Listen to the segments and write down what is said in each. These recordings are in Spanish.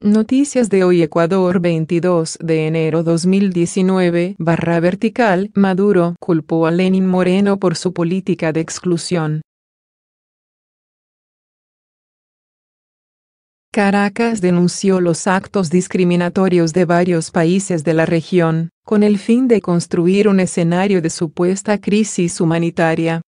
Noticias de hoy Ecuador 22 de enero 2019 /vertical Maduro culpó a Lenín Moreno por su política de exclusión. Caracas denunció los actos discriminatorios de varios países de la región, con el fin de construir un escenario de supuesta crisis humanitaria.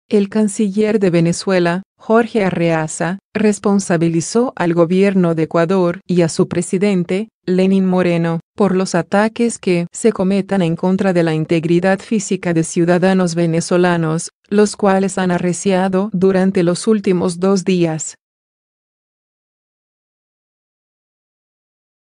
El canciller de Venezuela, Jorge Arreaza, responsabilizó al gobierno de Ecuador y a su presidente, Lenín Moreno, por los ataques que se cometan en contra de la integridad física de ciudadanos venezolanos, los cuales han arreciado durante los últimos 2 días.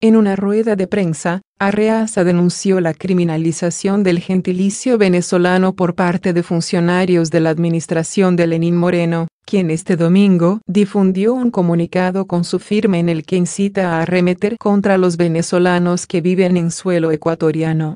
En una rueda de prensa, Arreaza denunció la criminalización del gentilicio venezolano por parte de funcionarios de la administración de Lenín Moreno, quien este domingo difundió un comunicado con su firma en el que incita a arremeter contra los venezolanos que viven en suelo ecuatoriano.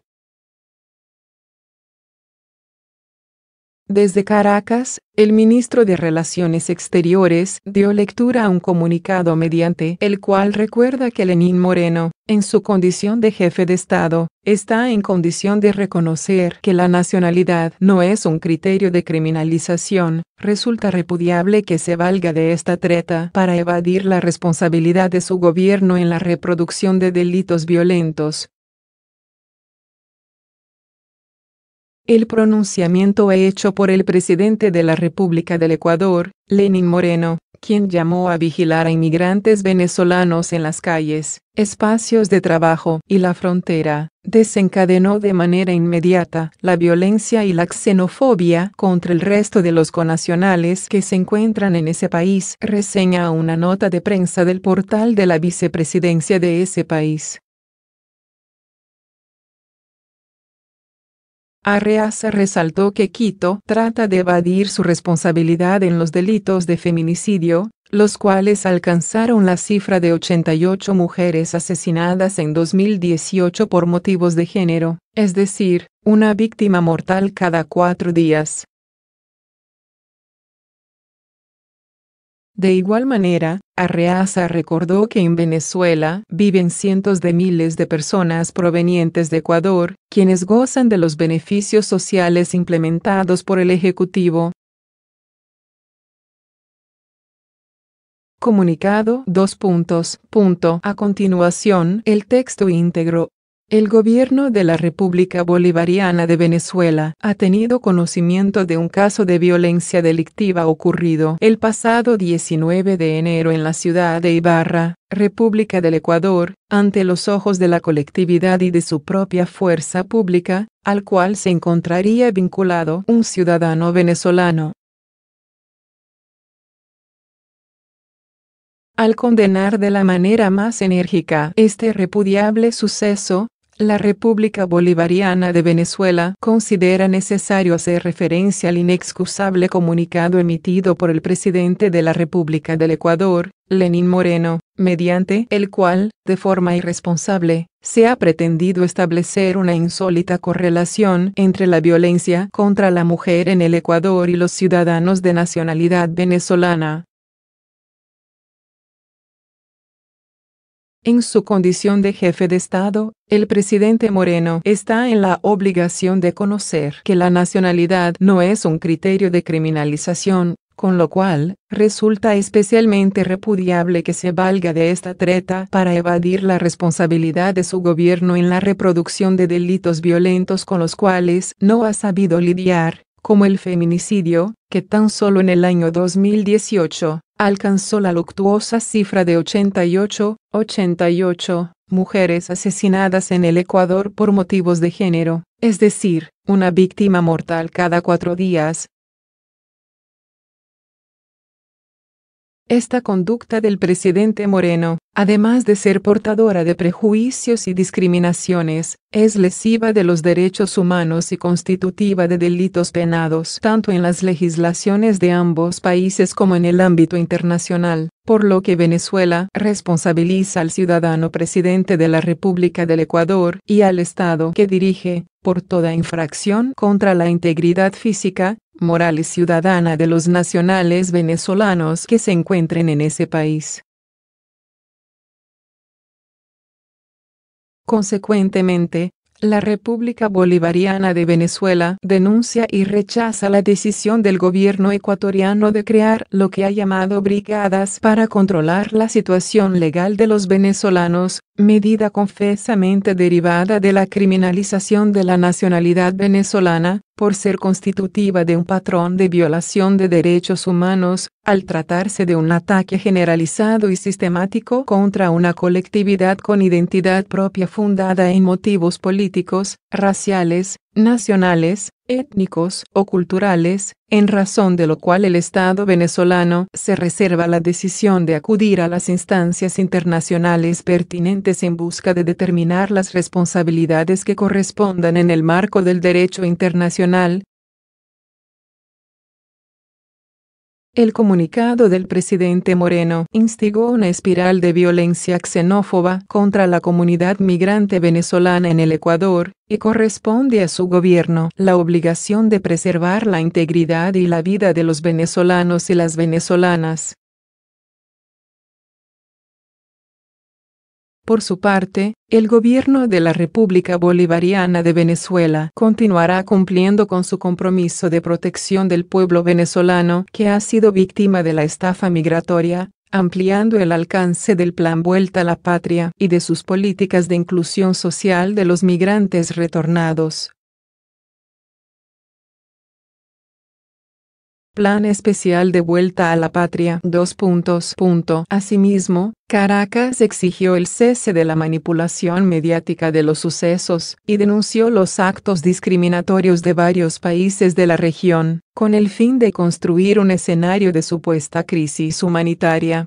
Desde Caracas, el ministro de Relaciones Exteriores dio lectura a un comunicado mediante el cual recuerda que Lenín Moreno, en su condición de jefe de Estado, está en condición de reconocer que la nacionalidad no es un criterio de criminalización. Resulta repudiable que se valga de esta treta para evadir la responsabilidad de su gobierno en la reproducción de delitos violentos. El pronunciamiento hecho por el presidente de la República del Ecuador, Lenín Moreno, quien llamó a vigilar a inmigrantes venezolanos en las calles, espacios de trabajo y la frontera, desencadenó de manera inmediata la violencia y la xenofobia contra el resto de los connacionales que se encuentran en ese país, reseña una nota de prensa del portal de la vicepresidencia de ese país. Arreaza resaltó que Quito trata de evadir su responsabilidad en los delitos de feminicidio, los cuales alcanzaron la cifra de 88 mujeres asesinadas en 2018 por motivos de género, es decir, una víctima mortal cada 4 días. De igual manera, Arreaza recordó que en Venezuela viven cientos de miles de personas provenientes de Ecuador, quienes gozan de los beneficios sociales implementados por el Ejecutivo. Comunicado: A continuación, el texto íntegro. El gobierno de la República Bolivariana de Venezuela ha tenido conocimiento de un caso de violencia delictiva ocurrido el pasado 19 de enero en la ciudad de Ibarra, República del Ecuador, ante los ojos de la colectividad y de su propia fuerza pública, al cual se encontraría vinculado un ciudadano venezolano. Al condenar de la manera más enérgica este repudiable suceso, la República Bolivariana de Venezuela considera necesario hacer referencia al inexcusable comunicado emitido por el presidente de la República del Ecuador, Lenín Moreno, mediante el cual, de forma irresponsable, se ha pretendido establecer una insólita correlación entre la violencia contra la mujer en el Ecuador y los ciudadanos de nacionalidad venezolana. En su condición de jefe de Estado, el presidente Moreno está en la obligación de conocer que la nacionalidad no es un criterio de criminalización, con lo cual, resulta especialmente repudiable que se valga de esta treta para evadir la responsabilidad de su gobierno en la reproducción de delitos violentos con los cuales no ha sabido lidiar, como el feminicidio, que tan solo en el año 2018, alcanzó la luctuosa cifra de 88 mujeres asesinadas en el Ecuador por motivos de género, es decir, una víctima mortal cada 4 días. Esta conducta del presidente Moreno, además de ser portadora de prejuicios y discriminaciones, es lesiva de los derechos humanos y constitutiva de delitos penados tanto en las legislaciones de ambos países como en el ámbito internacional, por lo que Venezuela responsabiliza al ciudadano presidente de la República del Ecuador y al Estado que dirige, por toda infracción contra la integridad física, moral y ciudadana de los nacionales venezolanos que se encuentren en ese país. Consecuentemente, la República Bolivariana de Venezuela denuncia y rechaza la decisión del gobierno ecuatoriano de crear lo que ha llamado brigadas para controlar la situación legal de los venezolanos, medida confesamente derivada de la criminalización de la nacionalidad venezolana, por ser constitutiva de un patrón de violación de derechos humanos, al tratarse de un ataque generalizado y sistemático contra una colectividad con identidad propia fundada en motivos políticos, raciales, nacionales, étnicos o culturales, en razón de lo cual el Estado venezolano se reserva la decisión de acudir a las instancias internacionales pertinentes en busca de determinar las responsabilidades que correspondan en el marco del derecho internacional. El comunicado del presidente Moreno instigó una espiral de violencia xenófoba contra la comunidad migrante venezolana en el Ecuador, y corresponde a su gobierno la obligación de preservar la integridad y la vida de los venezolanos y las venezolanas. Por su parte, el gobierno de la República Bolivariana de Venezuela continuará cumpliendo con su compromiso de protección del pueblo venezolano que ha sido víctima de la estafa migratoria, ampliando el alcance del Plan Vuelta a la Patria y de sus políticas de inclusión social de los migrantes retornados. Plan Especial de Vuelta a la Patria. Asimismo, Caracas exigió el cese de la manipulación mediática de los sucesos y denunció los actos discriminatorios de varios países de la región, con el fin de construir un escenario de supuesta crisis humanitaria.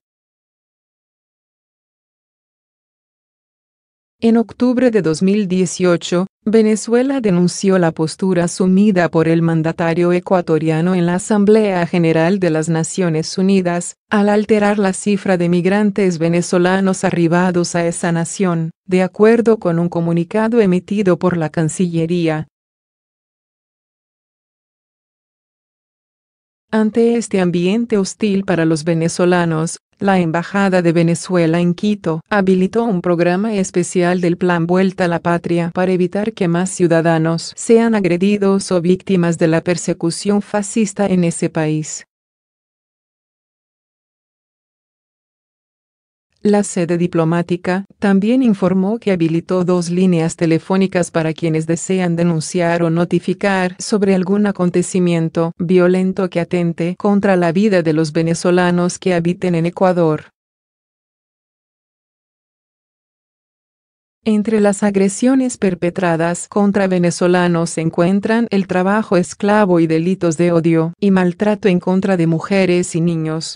En octubre de 2018, Venezuela denunció la postura asumida por el mandatario ecuatoriano en la Asamblea General de las Naciones Unidas, al alterar la cifra de migrantes venezolanos arribados a esa nación, de acuerdo con un comunicado emitido por la Cancillería. Ante este ambiente hostil para los venezolanos, la Embajada de Venezuela en Quito habilitó un programa especial del Plan Vuelta a la Patria para evitar que más ciudadanos sean agredidos o víctimas de la persecución fascista en ese país. La sede diplomática también informó que habilitó 2 líneas telefónicas para quienes desean denunciar o notificar sobre algún acontecimiento violento que atente contra la vida de los venezolanos que habiten en Ecuador. Entre las agresiones perpetradas contra venezolanos se encuentran el trabajo esclavo y delitos de odio y maltrato en contra de mujeres y niños.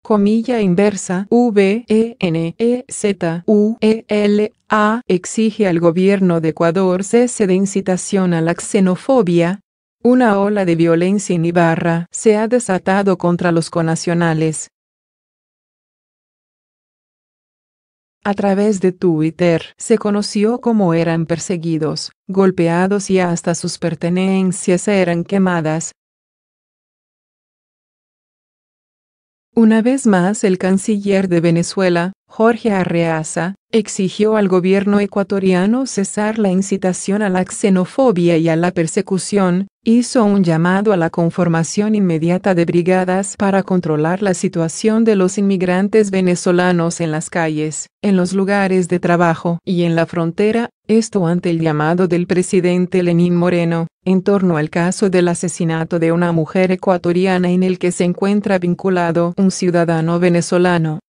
Comilla inversa, VENEZUELA exige al gobierno de Ecuador cese de incitación a la xenofobia. Una ola de violencia en Ibarra se ha desatado contra los connacionales. A través de Twitter se conoció cómo eran perseguidos, golpeados y hasta sus pertenencias eran quemadas. Una vez más, el canciller de Venezuela, Jorge Arreaza, exigió al gobierno ecuatoriano cesar la incitación a la xenofobia y a la persecución, hizo un llamado a la conformación inmediata de brigadas para controlar la situación de los inmigrantes venezolanos en las calles, en los lugares de trabajo y en la frontera, esto ante el llamado del presidente Lenín Moreno, en torno al caso del asesinato de una mujer ecuatoriana en el que se encuentra vinculado un ciudadano venezolano.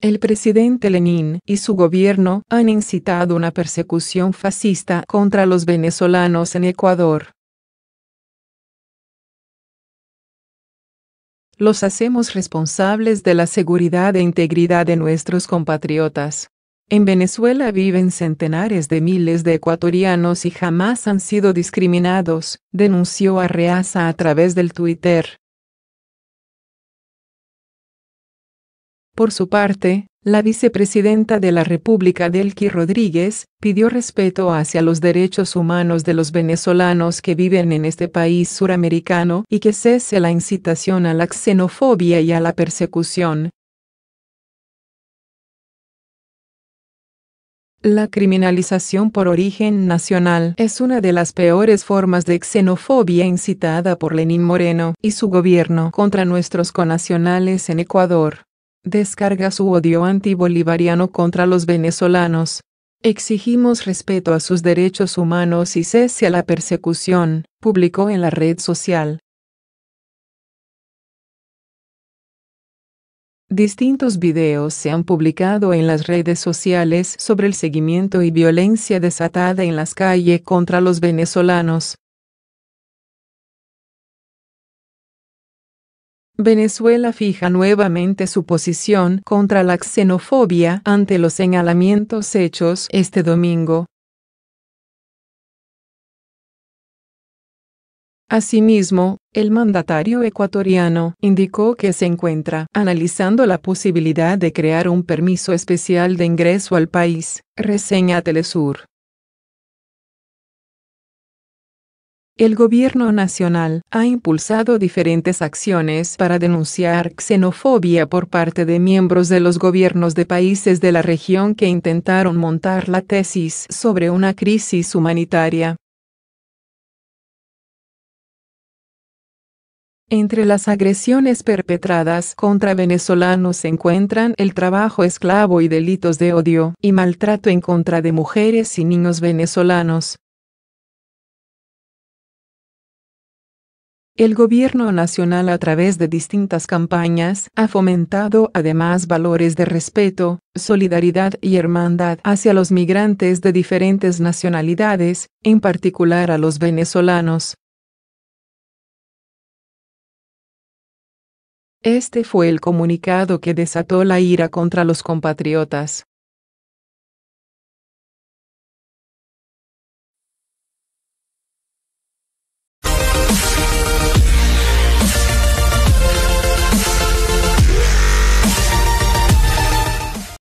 El presidente Lenín y su gobierno han incitado una persecución fascista contra los venezolanos en Ecuador. Los hacemos responsables de la seguridad e integridad de nuestros compatriotas. En Venezuela viven centenares de miles de ecuatorianos y jamás han sido discriminados, denunció Arreaza a través del Twitter. Por su parte, La vicepresidenta de la República, Delcy Rodríguez, pidió respeto hacia los derechos humanos de los venezolanos que viven en este país suramericano y que cese la incitación a la xenofobia y a la persecución. La criminalización por origen nacional es una de las peores formas de xenofobia incitada por Lenín Moreno y su gobierno contra nuestros connacionales en Ecuador. Descarga su odio antibolivariano contra los venezolanos. Exigimos respeto a sus derechos humanos y cese a la persecución, publicó en la red social. Distintos videos se han publicado en las redes sociales sobre el seguimiento y violencia desatada en las calles contra los venezolanos. Venezuela fija nuevamente su posición contra la xenofobia ante los señalamientos hechos este domingo. Asimismo, el mandatario ecuatoriano indicó que se encuentra analizando la posibilidad de crear un permiso especial de ingreso al país, reseña Telesur. El gobierno nacional ha impulsado diferentes acciones para denunciar xenofobia por parte de miembros de los gobiernos de países de la región que intentaron montar la tesis sobre una crisis humanitaria. Entre las agresiones perpetradas contra venezolanos se encuentran el trabajo esclavo y delitos de odio y maltrato en contra de mujeres y niños venezolanos. El gobierno nacional, a través de distintas campañas, ha fomentado además valores de respeto, solidaridad y hermandad hacia los migrantes de diferentes nacionalidades, en particular a los venezolanos. Este fue el comunicado que desató la ira contra los compatriotas.